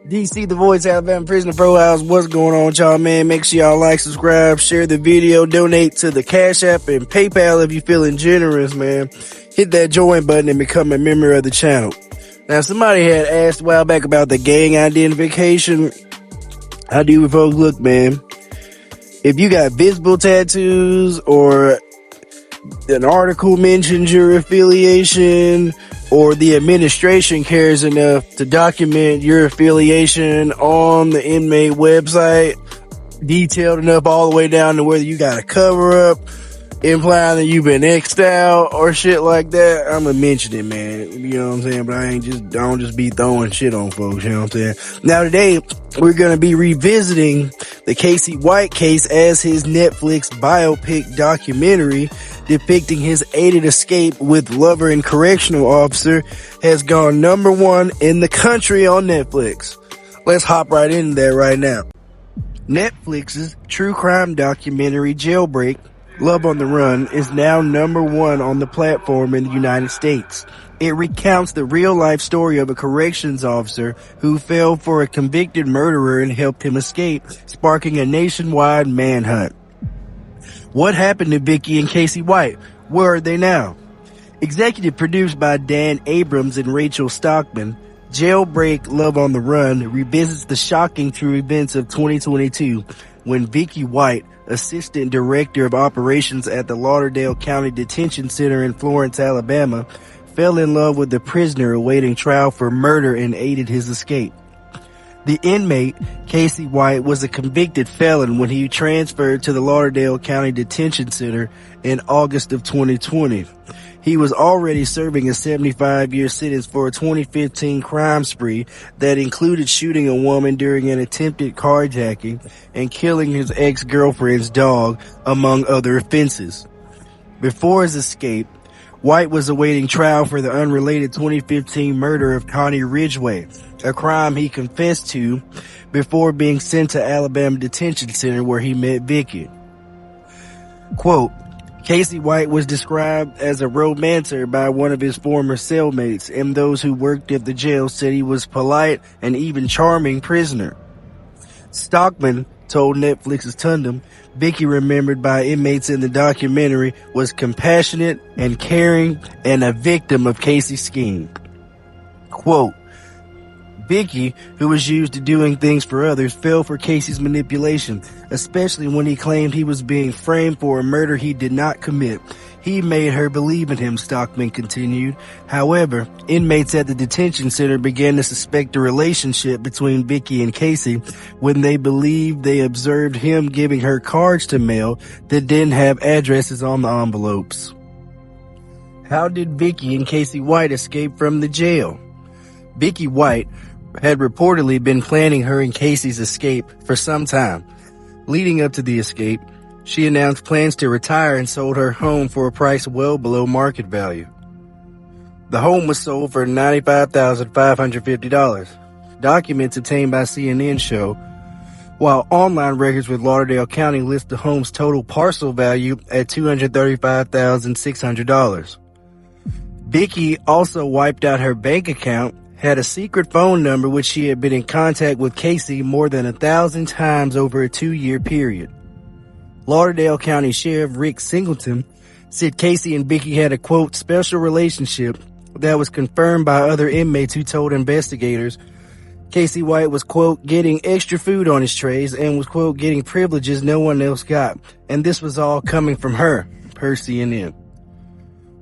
DC, the voice, Alabama Prisoner Profiles. What's going on with y'all, man? Make sure y'all like, subscribe, share the video, donate to the Cash App and PayPal if you're feeling generous, man. Hit that join button and become a member of the channel. Now, somebody had asked a while back about the gang identification. How do you folks look, man? If you got visible tattoos or an article mentions your affiliation, or the administration cares enough to document your affiliation on the inmate website, detailed enough all the way down to whether you got a cover up, implying that you've been X'd out or shit like that, I'm gonna mention it, man. You know what I'm saying? But I don't just be throwing shit on folks, you know what I'm saying? Now today, we're gonna be revisiting the Casey White case as his Netflix biopic documentary depicting his aided escape with lover and correctional officer has gone #1 in the country on Netflix. Let's hop right into that right now. Netflix's true crime documentary Jailbreak, Love on the Run, is now #1 on the platform in the United States. It recounts the real-life story of a corrections officer who fell for a convicted murderer and helped him escape, sparking a nationwide manhunt. What happened to Vicky and Casey White? Where are they now? Executive produced by Dan Abrams and Rachel Stockman, Jailbreak, Love on the Run revisits the shocking true events of 2022 when Vicky White, Assistant Director of Operations at the Lauderdale County Detention Center in Florence, Alabama, fell in love with the prisoner awaiting trial for murder and aided his escape. The inmate, Casey White, was a convicted felon when he transferred to the Lauderdale County Detention Center in August of 2020. He was already serving a 75-year sentence for a 2015 crime spree that included shooting a woman during an attempted carjacking and killing his ex-girlfriend's dog, among other offenses. Before his escape, White was awaiting trial for the unrelated 2015 murder of Connie Ridgway, a crime he confessed to before being sent to Alabama Detention Center where he met Vicky. Quote, Casey White was described as a romancer by one of his former cellmates, and those who worked at the jail said he was polite and even charming prisoner. Stockman told Netflix's Tundum, Vicky, remembered by inmates in the documentary, was compassionate and caring and a victim of Casey's scheme. Quote, Vicky, who was used to doing things for others, fell for Casey's manipulation, especially when he claimed he was being framed for a murder he did not commit. He made her believe in him, Stockman continued. However, inmates at the detention center began to suspect a relationship between Vicky and Casey when they believed they observed him giving her cards to mail that didn't have addresses on the envelopes. How did Vicky and Casey White escape from the jail? Vicky White had reportedly been planning her and Casey's escape for some time. Leading up to the escape, she announced plans to retire and sold her home for a price well below market value. The home was sold for $95,550. Documents obtained by CNN show, while online records with Lauderdale County list the home's total parcel value at $235,600. Vicky also wiped out her bank account, had a secret phone number which she had been in contact with Casey more than 1,000 times over a 2-year period. Lauderdale County Sheriff Rick Singleton said Casey and Vicky had a, quote, special relationship that was confirmed by other inmates who told investigators Casey White was, quote, getting extra food on his trays and was, quote, getting privileges no one else got. And this was all coming from her, per CNN.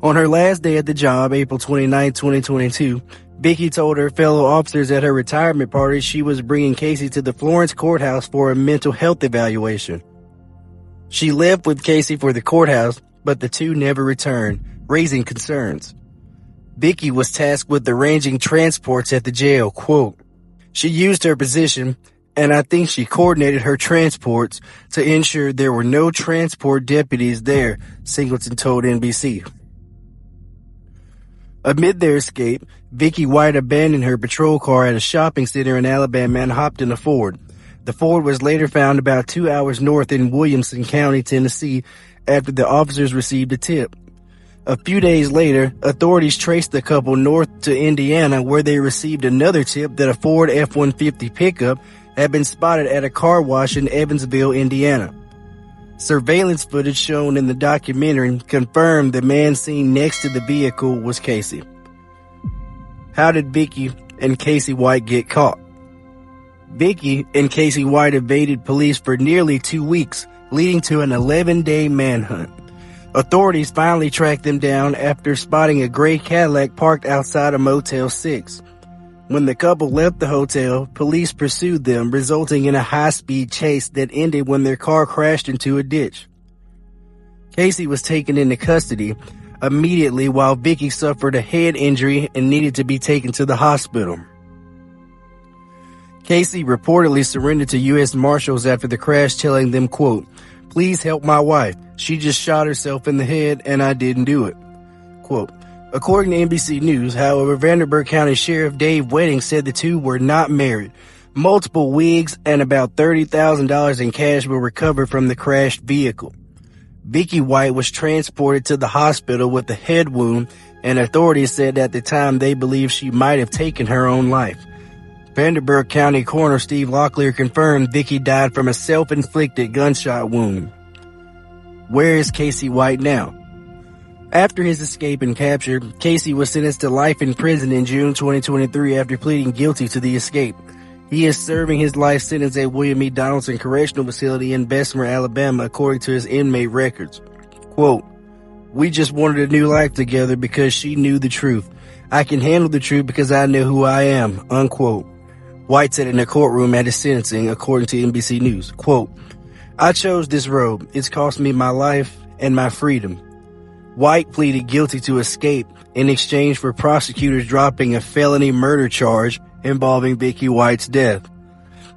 On her last day at the job, April 29, 2022, Vicky told her fellow officers at her retirement party she was bringing Casey to the Florence courthouse for a mental health evaluation. She left with Casey for the courthouse, but the two never returned, raising concerns. Vicky was tasked with arranging transports at the jail, quote, she used her position, and I think she coordinated her transports to ensure there were no transport deputies there, Singleton told NBC. Amid their escape, Vicky White abandoned her patrol car at a shopping center in Alabama and hopped in a Ford. The Ford was later found about 2 hours north in Williamson County, Tennessee, after the officers received a tip. A few days later, authorities traced the couple north to Indiana, where they received another tip that a Ford F-150 pickup had been spotted at a car wash in Evansville, Indiana. Surveillance footage shown in the documentary confirmed the man seen next to the vehicle was Casey. How did Vicky and Casey White get caught? Vicky and Casey White evaded police for nearly 2 weeks, leading to an 11-day manhunt. Authorities finally tracked them down after spotting a gray Cadillac parked outside a Motel 6. When the couple left the hotel, police pursued them, resulting in a high-speed chase that ended when their car crashed into a ditch. Casey was taken into custody immediately, while Vicky suffered a head injury and needed to be taken to the hospital. Casey reportedly surrendered to U.S. Marshals after the crash, telling them, quote, "Please help my wife. She just shot herself in the head and I didn't do it." Quote. According to NBC News, however, Vanderburgh County Sheriff Dave Wedding said the two were not married. Multiple wigs and about $30,000 in cash were recovered from the crashed vehicle. Vicky White was transported to the hospital with a head wound, and authorities said at the time they believed she might have taken her own life. Vanderburgh County Coroner Steve Locklear confirmed Vicky died from a self-inflicted gunshot wound. Where is Casey White now? After his escape and capture, Casey was sentenced to life in prison in June 2023 after pleading guilty to the escape. He is serving his life sentence at William E. Donaldson Correctional Facility in Bessemer, Alabama, according to his inmate records. Quote, "We just wanted a new life together because she knew the truth. I can handle the truth because I know who I am," unquote. White said in a courtroom at his sentencing, according to NBC News, quote, "I chose this road. It's cost me my life and my freedom." White pleaded guilty to escape in exchange for prosecutors dropping a felony murder charge involving Vicky White's death.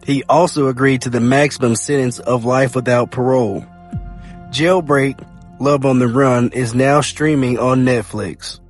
He also agreed to the maximum sentence of life without parole. Jailbreak, Love on the Run is now streaming on Netflix.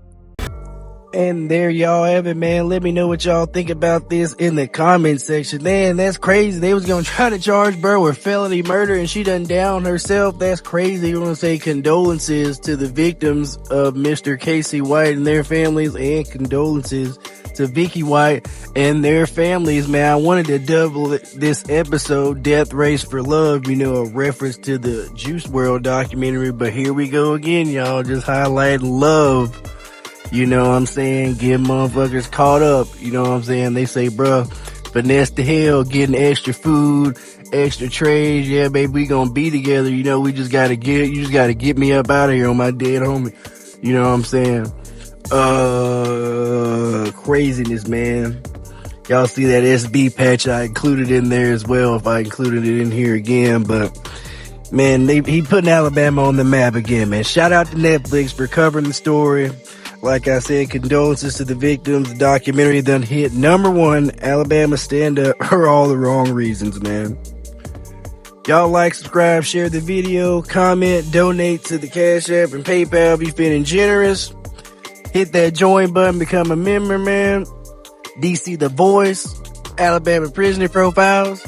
And there y'all have it, man. Let me know what y'all think about this in the comment section. Man, that's crazy. They was gonna try to charge bro with felony murder and she done downed herself. That's crazy. I want to say condolences to the victims of Mr. Casey White and their families, and condolences to Vicky White and their families, man. I wanted to double this episode, Death Race for Love, you know, a reference to the Juice WRLD documentary, but here we go again, y'all, just highlighting love. You know what I'm saying? Get motherfuckers caught up. You know what I'm saying? They say, bruh, finesse the hell, getting extra food, extra trays. Yeah, baby, we gonna be together. You know, you just gotta get me up out of here on my dead homie. You know what I'm saying? Craziness, man. Y'all see that SB patch I included in there as well, if I included it in here again, but man, he putting Alabama on the map again, man. Shout out to Netflix for covering the story. Like I said, condolences to the victims. The documentary done hit #1, Alabama Stand Up, for all the wrong reasons, man. Y'all like, subscribe, share the video, comment, donate to the Cash App and PayPal if you're feeling generous. Hit that join button, become a member, man. DC The Voice, Alabama Prisoner Profiles.